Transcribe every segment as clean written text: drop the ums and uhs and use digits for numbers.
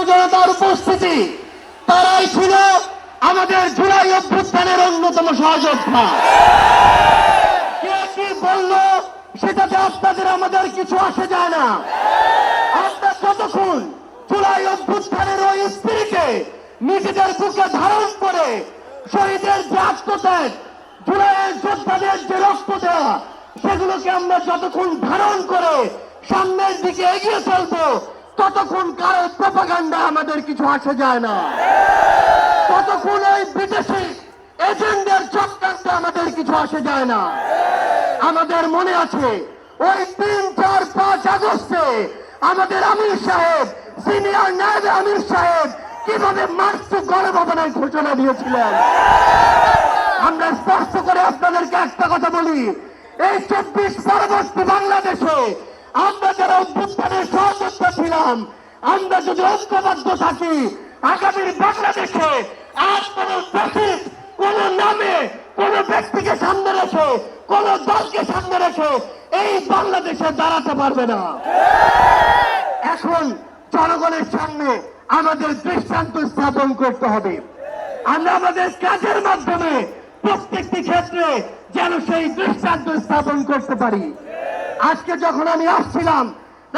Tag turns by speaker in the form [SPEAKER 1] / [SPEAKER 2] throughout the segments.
[SPEAKER 1] জনতার উপস্থিতি, তারাই ছিল আমাদের জুলাই অভ্যুত্থানের অন্যতম সহযোদ্ধা। কে কি বললো সেটাতে আপনাদের আমাদের কিছু আসে যায় না। আমরা যতক্ষণ জুলাই অভ্যুত্থানের ওই স্পিরিটে নিজেদের বুকে ধারণ করে শহীদের যে আত্মত্যাগ, জুলাইয়ের যোদ্ধাদের যে রক্ত দেওয়া, সেগুলোকে আমরা যতক্ষণ ধারণ করে সামনের দিকে এগিয়ে চলবো, ততক্ষণ কারো প্রপাগান্ডা আমাদের কিছু আসে যায় না। ততক্ষণ ওই বিদেশি এজেন্ডার চক্রান্ত আমাদের কিছু আসে যায় না। আমাদের মনে আছে ওই 3, 4, 5 আগস্টে আমাদের আমির সাহেব, সিনিয়র নায়েব আমির সাহেব কিভাবে মার্চ গণভবনের ঘোষণা দিয়েছিলেন। আমরা স্পষ্ট করে আপনাদেরকে একটা কথা বলি, এই 24 পরবর্তী বাংলাদেশে আমরা যারা অভ্যুত্থানের সহযোদ্ধা ছিলাম, আমরা যদি ঐক্যবদ্ধ থাকি, আগামীর বাংলাদেশে আর কোন ফ্যাসিস্ট কোন নামে কোন ব্যক্তিকে সামনে রেখে কোন দলকে সামনে রেখে এই বাংলাদেশে দাঁড়াতে পারবে না। এখন জনগণের সামনে আমাদের দৃষ্টান্ত স্থাপন করতে হবে। আমরা আমাদের কাজের মাধ্যমে প্রত্যেকটি ক্ষেত্রে যেন সেই দৃষ্টান্ত স্থাপন করতে পারি। আজকে যখন আমি আসছিলাম,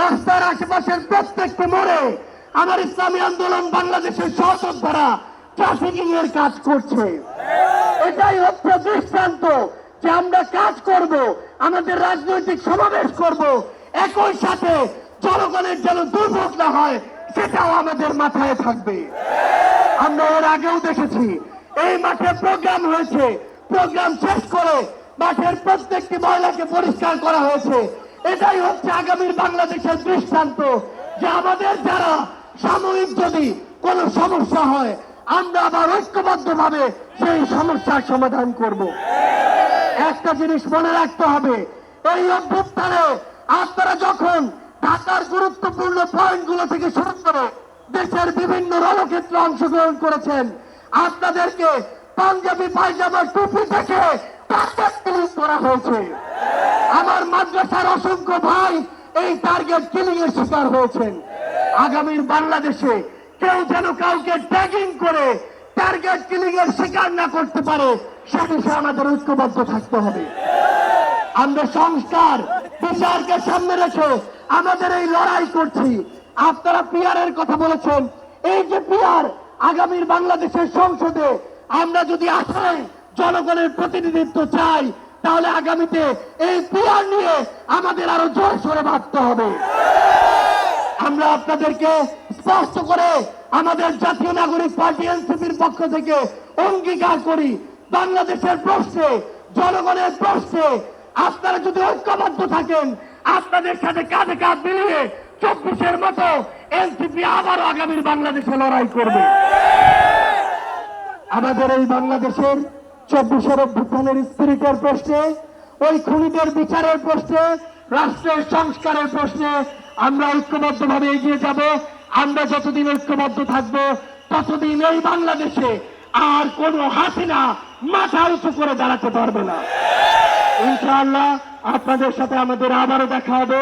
[SPEAKER 1] রাস্তার আশেপাশের প্রত্যেকটি মোড়ে আমার ইসলামী আন্দোলন বাংলাদেশের সহযোদ্ধারা ট্রাফিকিং এর কাজ করছে। এটাই হচ্ছে দৃষ্টান্ত যে আমরা কাজ করব, আমাদের রাজনৈতিক সমাবেশ করব, একই সাথে জনগণের যেন দুর্ভোগ না হয় সেটাও আমাদের মাথায় থাকবে। আমরা এর আগেও দেখেছি এই মাঠে প্রোগ্রাম হয়েছে, প্রোগ্রাম শেষ করে মাঠের প্রত্যেকটি ময়লাকে পরিষ্কার করা হয়েছে। এটাই হচ্ছে আগামীর বাংলাদেশের দৃষ্টান্ত যে আমাদের যারা সাময়িক যদি কোনো সমস্যা হয়, আমরা আবার ঐক্যবদ্ধভাবে সেই সমস্যার সমাধান করব। একটা জিনিস মনে রাখতে হবে, এই অভ্যুত্থানে আপনারা যখন ঢাকার গুরুত্বপূর্ণ পয়েন্টগুলো থেকে শুরু করে দেশের বিভিন্ন রণক্ষেত্রে অংশগ্রহণ করেছেন, আপনাদেরকে পাঞ্জাবি পায়জামা টুপি থেকে টার্গেট কিলিং করা হয়েছে। আমার মাদ্রাসার অসংখ্য ভাই এই টার্গেট কিলিং এর শিকার হয়েছেন। আগামীর বাংলাদেশে কেউ যেন কাউকে ট্যাগিং করে টার্গেট কিলিং এর শিকার না করতে পারে, সে বিষয়ে আমাদের ঐক্যবদ্ধ থাকতে হবে। আমরা সংস্কার বিচারকে সামনে রেখে আমাদের এই লড়াই করছি। আপনারা পিয়ারের কথা বলেছেন, এই যে পিয়ার আগামীর বাংলাদেশের সংসদে আমরা যদি আসলে জনগণের প্রতিনিধিত্ব চাই, তাহলে আগামীতে এই পিয়ার নিয়ে আমাদের আরো জোর সোরে ভাবতে হবে। আমরা আপনাদেরকে স্পষ্ট করে আমাদের জাতীয় নাগরিক পার্টি এনসিপির পক্ষ থেকে অঙ্গীকার করি, বাংলাদেশের প্রশ্নে, জনগণের প্রশ্নে আপনারা যদি ঐক্যবদ্ধ থাকেন, আপনাদের সাথে কাঁধে কাঁধ মিলিয়ে 24-এর মতো এনসিপি আবারও আগামীর বাংলাদেশে লড়াই করবে। আমাদের এই বাংলাদেশের 24-এর অভ্যুত্থানের স্পিরিটের প্রশ্নে, ওই খুনিদের বিচারের প্রশ্নে, রাষ্ট্রের সংস্কারের প্রশ্নে আমরা ঐক্যবদ্ধভাবে এগিয়ে যাব। আমরা যতদিন ঐক্যবদ্ধ থাকব, ততদিন এই বাংলাদেশে আর কোন হাসিনা মাথা উঁচু করে দাঁড়াতে পারবে না। ইনশাআল্লাহ আপনাদের সাথে আমাদের আবারও দেখা হবে।